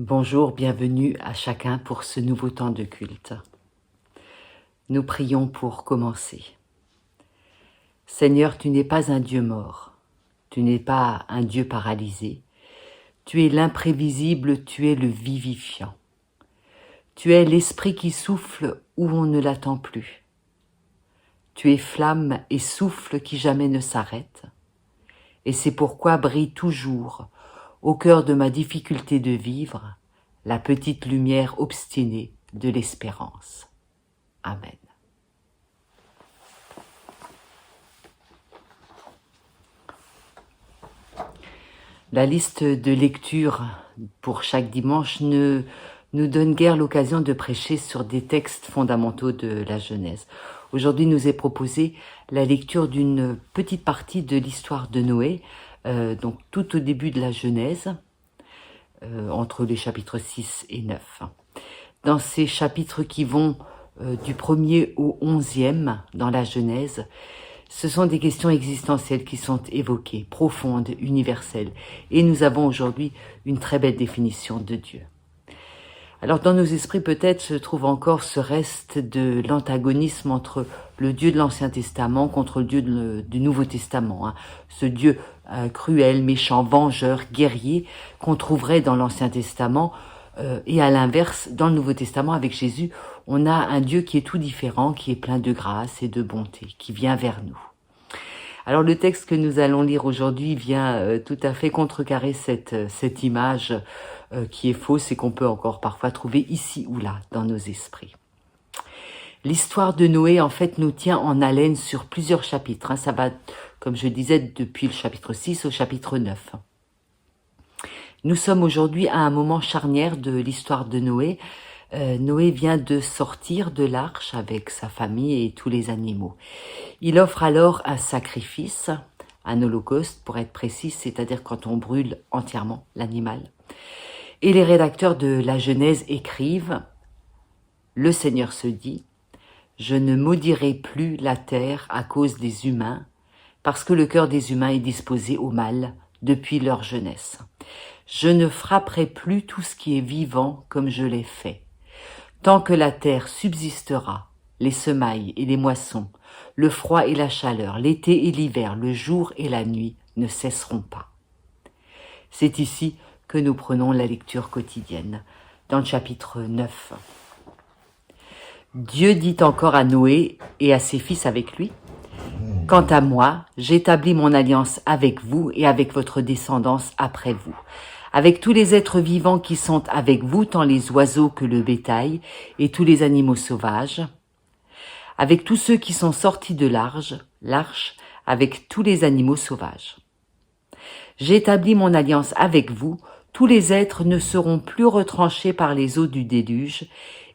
Bonjour, bienvenue à chacun pour ce nouveau temps de culte. Nous prions pour commencer. Seigneur, tu n'es pas un Dieu mort, tu n'es pas un Dieu paralysé, tu es l'imprévisible, tu es le vivifiant. Tu es l'esprit qui souffle où on ne l'attend plus. Tu es flamme et souffle qui jamais ne s'arrête. Et c'est pourquoi brille toujours, au cœur de ma difficulté de vivre, la petite lumière obstinée de l'espérance. Amen. La liste de lecture pour chaque dimanche ne nous donne guère l'occasion de prêcher sur des textes fondamentaux de la Genèse. Aujourd'hui, nous est proposé la lecture d'une petite partie de l'histoire de Noé, donc tout au début de la Genèse, entre les chapitres 6 et 9. Dans ces chapitres qui vont du 1er au 11e dans la Genèse, ce sont des questions existentielles qui sont évoquées, profondes, universelles. Et nous avons aujourd'hui une très belle définition de Dieu. Alors dans nos esprits peut-être se trouve encore ce reste de l'antagonisme entre le Dieu de l'Ancien Testament contre le Dieu du Nouveau Testament. Ce Dieu cruel, méchant, vengeur, guerrier qu'on trouverait dans l'Ancien Testament. Et à l'inverse, dans le Nouveau Testament, avec Jésus, on a un Dieu qui est tout différent, qui est plein de grâce et de bonté, qui vient vers nous. Alors le texte que nous allons lire aujourd'hui vient tout à fait contrecarrer cette image qui est fausse et qu'on peut encore parfois trouver ici ou là dans nos esprits. L'histoire de Noé, en fait, nous tient en haleine sur plusieurs chapitres. Ça va, comme je disais, depuis le chapitre 6 au chapitre 9. Nous sommes aujourd'hui à un moment charnière de l'histoire de Noé. Noé vient de sortir de l'arche avec sa famille et tous les animaux. Il offre alors un sacrifice, un holocauste pour être précis, c'est-à-dire quand on brûle entièrement l'animal. Et les rédacteurs de la Genèse écrivent « Le Seigneur se dit, je ne maudirai plus la terre à cause des humains, parce que le cœur des humains est disposé au mal depuis leur jeunesse. Je ne frapperai plus tout ce qui est vivant comme je l'ai fait. Tant que la terre subsistera, les semailles et les moissons, le froid et la chaleur, l'été et l'hiver, le jour et la nuit ne cesseront pas. » C'est ici que nous prenons la lecture quotidienne, dans le chapitre 9. Dieu dit encore à Noé et à ses fils avec lui, « Quant à moi, j'établis mon alliance avec vous et avec votre descendance après vous, avec tous les êtres vivants qui sont avec vous, tant les oiseaux que le bétail et tous les animaux sauvages, avec tous ceux qui sont sortis de l'arche, avec tous les animaux sauvages. J'établis mon alliance avec vous, tous les êtres ne seront plus retranchés par les eaux du déluge,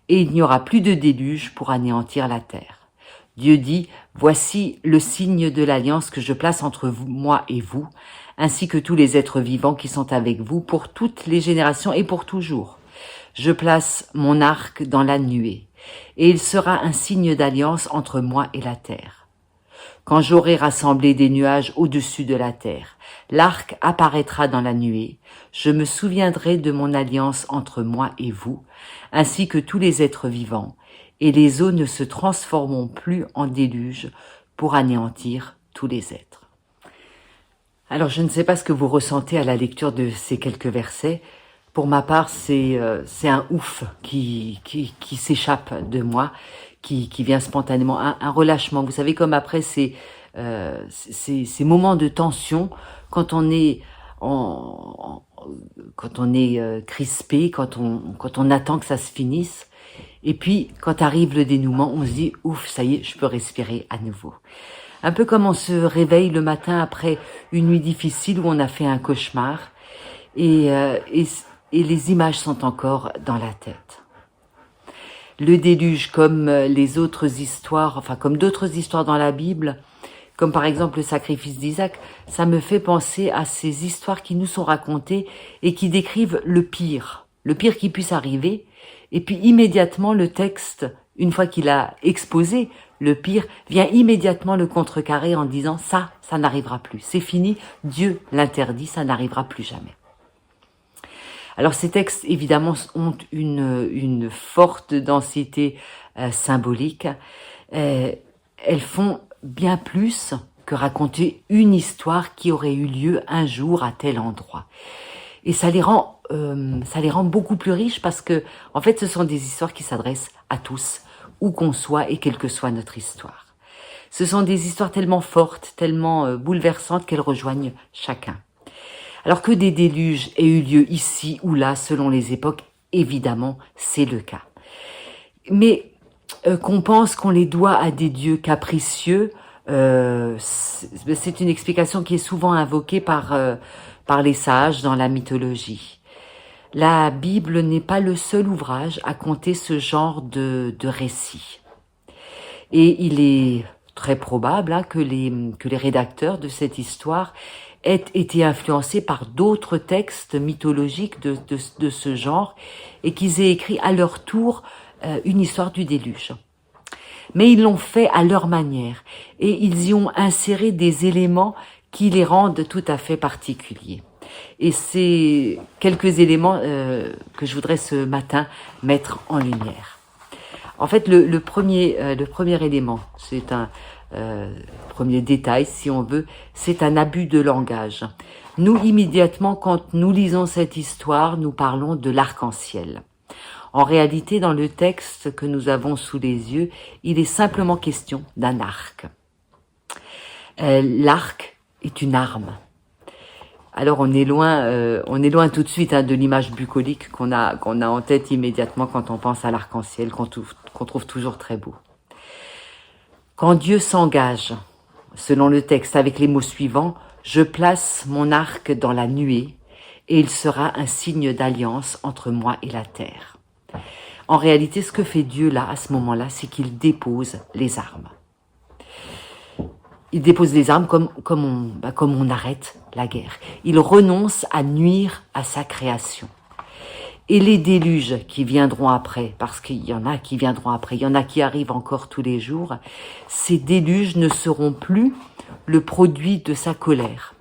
et il n'y aura plus de déluge pour anéantir la terre. Dieu dit, voici le signe de l'alliance que je place entre vous, moi et vous, ainsi que tous les êtres vivants qui sont avec vous pour toutes les générations et pour toujours. Je place mon arc dans la nuée, et il sera un signe d'alliance entre moi et la terre. Quand j'aurai rassemblé des nuages au-dessus de la terre, l'arc apparaîtra dans la nuée, je me souviendrai de mon alliance entre moi et vous, ainsi que tous les êtres vivants, et les eaux ne se transformeront plus en déluge pour anéantir tous les êtres. Alors je ne sais pas ce que vous ressentez à la lecture de ces quelques versets. Pour ma part, c'est un ouf qui s'échappe de moi, qui vient spontanément, un relâchement. Vous savez, comme après ces moments de tension, quand on est crispé, quand on attend que ça se finisse, et puis quand arrive le dénouement, on se dit ouf, ça y est, je peux respirer à nouveau. Un peu comme on se réveille le matin après une nuit difficile où on a fait un cauchemar, et les images sont encore dans la tête. Le déluge, comme les autres histoires, enfin comme d'autres histoires dans la Bible, comme par exemple le sacrifice d'Isaac, ça me fait penser à ces histoires qui nous sont racontées et qui décrivent le pire qui puisse arriver, et puis immédiatement le texte, une fois qu'il a exposé le pire, vient immédiatement le contrecarrer en disant ça n'arrivera plus, c'est fini, Dieu l'interdit, ça n'arrivera plus jamais. Alors ces textes, évidemment, ont une forte densité symbolique. Elles font bien plus que raconter une histoire qui aurait eu lieu un jour à tel endroit. Et ça les rend beaucoup plus riches parce que, en fait, ce sont des histoires qui s'adressent à tous, où qu'on soit et quelle que soit notre histoire. Ce sont des histoires tellement fortes, tellement bouleversantes qu'elles rejoignent chacun. Alors que des déluges aient eu lieu ici ou là, selon les époques, évidemment, c'est le cas. Mais qu'on pense qu'on les doit à des dieux capricieux, c'est une explication qui est souvent invoquée par les sages dans la mythologie. La Bible n'est pas le seul ouvrage à conter ce genre de récit. Et il est très probable que les rédacteurs de cette histoire aient été influencés par d'autres textes mythologiques de ce genre et qu'ils aient écrit à leur tour une histoire du déluge. Mais ils l'ont fait à leur manière et ils y ont inséré des éléments qui les rendent tout à fait particuliers. Et c'est quelques éléments que je voudrais ce matin mettre en lumière. En fait, le premier élément, c'est un premier détail, si on veut, c'est un abus de langage. Nous, immédiatement, quand nous lisons cette histoire, nous parlons de l'arc-en-ciel. En réalité, dans le texte que nous avons sous les yeux, il est simplement question d'un arc. L'arc est une arme. Alors on est loin tout de suite de l'image bucolique qu'on a en tête immédiatement quand on pense à l'arc-en-ciel, qu'on trouve toujours très beau. Quand Dieu s'engage, selon le texte, avec les mots suivants, « Je place mon arc dans la nuée, et il sera un signe d'alliance entre moi et la terre. » En réalité, ce que fait Dieu là, à ce moment-là, c'est qu'il dépose les armes. Il dépose les armes comme on arrête la guerre. Il renonce à nuire à sa création. Et les déluges qui viendront après, parce qu'il y en a qui viendront après, il y en a qui arrivent encore tous les jours, ces déluges ne seront plus le produit de sa colère.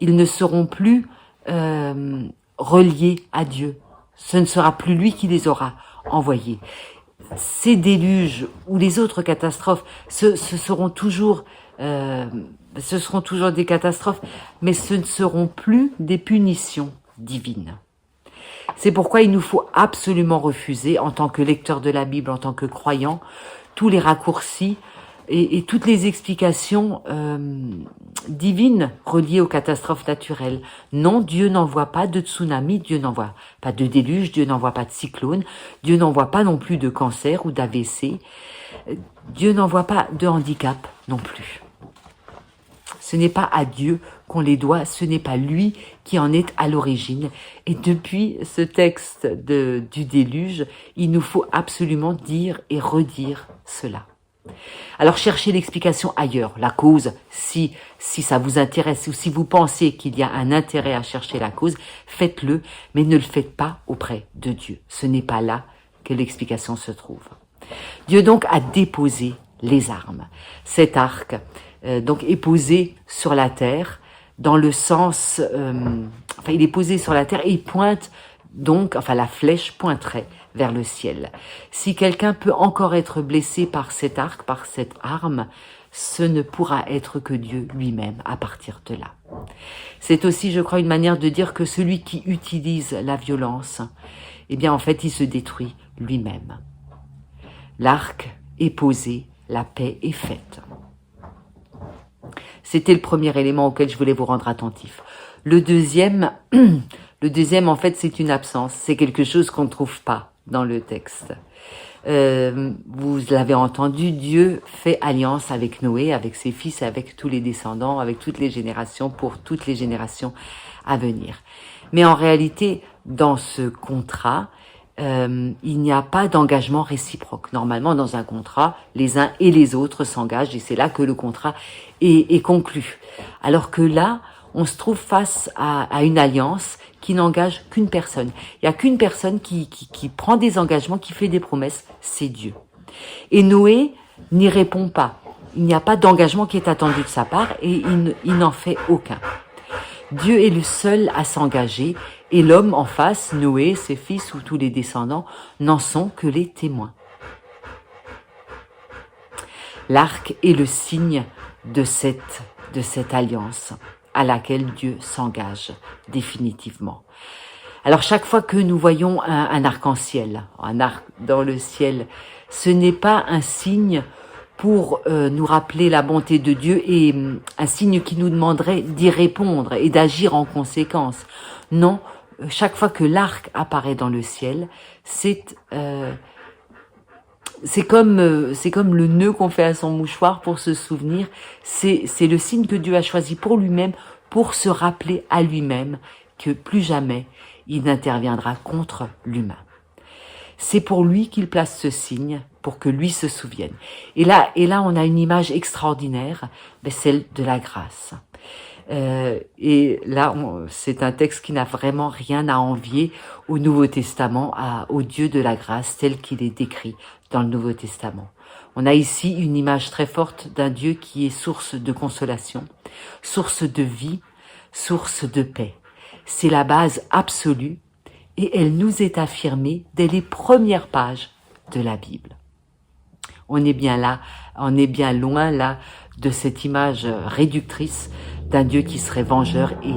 Ils ne seront plus reliés à Dieu. Ce ne sera plus lui qui les aura envoyés. Ces déluges ou les autres catastrophes, ce seront toujours des catastrophes, mais ce ne seront plus des punitions divines. C'est pourquoi il nous faut absolument refuser, en tant que lecteur de la Bible, en tant que croyant, tous les raccourcis et toutes les explications divines reliées aux catastrophes naturelles. Non, Dieu n'envoie pas de tsunami, Dieu n'envoie pas de déluge, Dieu n'envoie pas de cyclone, Dieu n'envoie pas non plus de cancer ou d'AVC, Dieu n'envoie pas de handicap non plus. Ce n'est pas à Dieu qu'on les doit, ce n'est pas lui qui en est à l'origine. Et depuis ce texte du déluge, il nous faut absolument dire et redire cela. Alors cherchez l'explication ailleurs, la cause, si ça vous intéresse ou si vous pensez qu'il y a un intérêt à chercher la cause, faites-le, mais ne le faites pas auprès de Dieu. Ce n'est pas là que l'explication se trouve. Dieu donc a déposé les armes. Cet arc donc est posé sur la terre dans le sens, il est posé sur la terre et il pointe donc, la flèche pointerait vers le ciel. Si quelqu'un peut encore être blessé par cet arc, par cette arme, ce ne pourra être que Dieu lui-même à partir de là. C'est aussi, je crois, une manière de dire que celui qui utilise la violence, en fait, il se détruit lui-même. L'arc est posé, la paix est faite. C'était le premier élément auquel je voulais vous rendre attentif. Le deuxième, en fait, c'est une absence. C'est quelque chose qu'on ne trouve pas dans le texte. Vous l'avez entendu, Dieu fait alliance avec Noé, avec ses fils, avec tous les descendants, avec toutes les générations, pour toutes les générations à venir. Mais en réalité, dans ce contrat, il n'y a pas d'engagement réciproque. Normalement, dans un contrat, les uns et les autres s'engagent et c'est là que le contrat est conclu. Alors que là, on se trouve face à une alliance qui n'engage qu'une personne. Il n'y a qu'une personne qui prend des engagements, qui fait des promesses, c'est Dieu. Et Noé n'y répond pas. Il n'y a pas d'engagement qui est attendu de sa part et il n'en fait aucun. Dieu est le seul à s'engager et l'homme en face, Noé, ses fils ou tous les descendants, n'en sont que les témoins. L'arc est le signe de cette alliance à laquelle Dieu s'engage définitivement. Alors chaque fois que nous voyons un arc-en-ciel, un arc dans le ciel, ce n'est pas un signe pour nous rappeler la bonté de Dieu et un signe qui nous demanderait d'y répondre et d'agir en conséquence. Non, chaque fois que l'arc apparaît dans le ciel, c'est comme le nœud qu'on fait à son mouchoir pour se souvenir. C'est le signe que Dieu a choisi pour lui-même, pour se rappeler à lui-même que plus jamais il n'interviendra contre l'humain. C'est pour lui qu'il place ce signe, pour que lui se souvienne. Et là, on a une image extraordinaire, celle de la grâce. Et là, c'est un texte qui n'a vraiment rien à envier au Nouveau Testament, au Dieu de la grâce tel qu'il est décrit dans le Nouveau Testament. On a ici une image très forte d'un Dieu qui est source de consolation, source de vie, source de paix. C'est la base absolue et elle nous est affirmée dès les premières pages de la Bible. On est bien loin là de cette image réductrice d'un Dieu qui serait vengeur et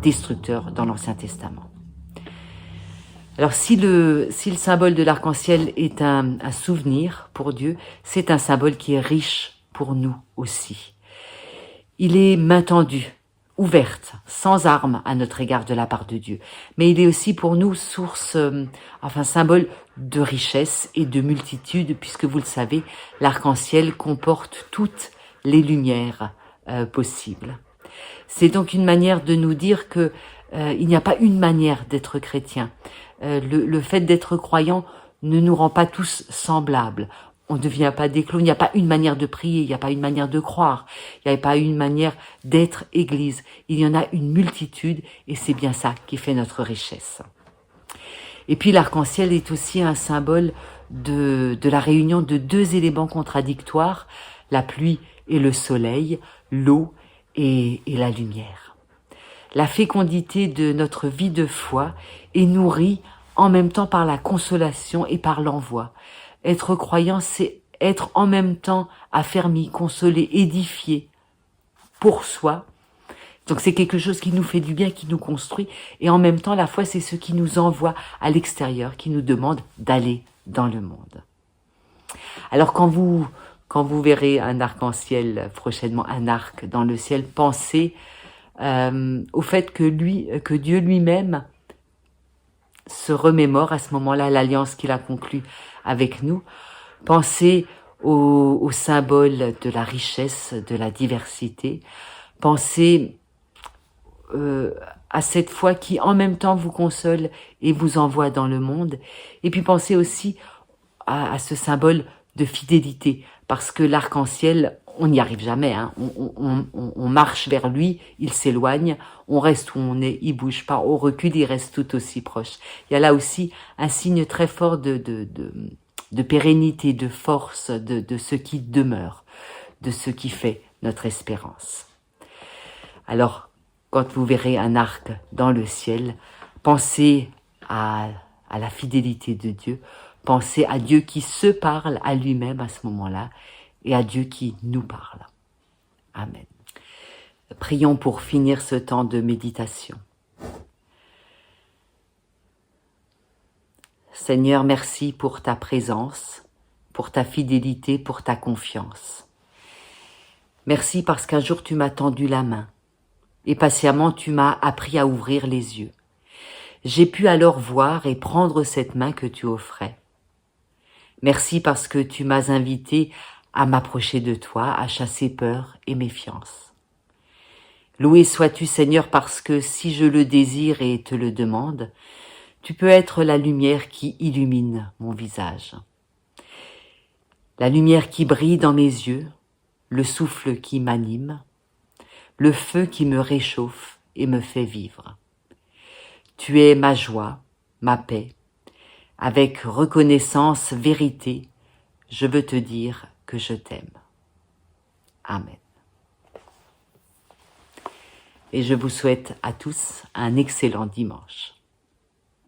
destructeur dans l'Ancien Testament. Alors si le symbole de l'arc-en-ciel est un souvenir pour Dieu, c'est un symbole qui est riche pour nous aussi. Il est main tendue, ouverte, sans armes à notre égard de la part de Dieu. Mais il est aussi pour nous symbole de richesse et de multitude, puisque vous le savez, l'arc-en-ciel comporte toutes les lumières possibles. C'est donc une manière de nous dire que il n'y a pas une manière d'être chrétien. Le fait d'être croyant ne nous rend pas tous semblables. On ne devient pas des clones, il n'y a pas une manière de prier, il n'y a pas une manière de croire, il n'y a pas une manière d'être église. Il y en a une multitude et c'est bien ça qui fait notre richesse. Et puis l'arc-en-ciel est aussi un symbole de la réunion de deux éléments contradictoires, la pluie et le soleil, l'eau et la lumière. La fécondité de notre vie de foi est nourrie en même temps par la consolation et par l'envoi. Être croyant, c'est être en même temps affermi, consolé, édifié pour soi. Donc c'est quelque chose qui nous fait du bien, qui nous construit. Et en même temps, la foi, c'est ce qui nous envoie à l'extérieur, qui nous demande d'aller dans le monde. Alors quand vous verrez un arc-en-ciel, prochainement un arc dans le ciel, pensez au fait que Dieu lui-même se remémore à ce moment-là l'alliance qu'il a conclue avec nous. Pensez au symbole de la richesse, de la diversité. Pensez à cette foi qui en même temps vous console et vous envoie dans le monde. Et puis pensez aussi à ce symbole de fidélité, parce que l'arc-en-ciel, on n'y arrive jamais, hein. On marche vers lui, il s'éloigne, on reste où on est, il bouge pas, on recule, il reste tout aussi proche. Il y a là aussi un signe très fort de pérennité, de force, de ce qui demeure, de ce qui fait notre espérance. Alors, quand vous verrez un arc dans le ciel, pensez à la fidélité de Dieu, pensez à Dieu qui se parle à lui-même à ce moment-là, et à Dieu qui nous parle. Amen. Prions pour finir ce temps de méditation. Seigneur, merci pour ta présence, pour ta fidélité, pour ta confiance. Merci parce qu'un jour tu m'as tendu la main et patiemment tu m'as appris à ouvrir les yeux. J'ai pu alors voir et prendre cette main que tu offrais. Merci parce que tu m'as invité à m'approcher de toi, à chasser peur et méfiance. Loué sois-tu, Seigneur, parce que si je le désire et te le demande, tu peux être la lumière qui illumine mon visage. La lumière qui brille dans mes yeux, le souffle qui m'anime, le feu qui me réchauffe et me fait vivre. Tu es ma joie, ma paix. Avec reconnaissance, vérité, je veux te dire que je t'aime. Amen. et je vous souhaite à tous un excellent dimanche.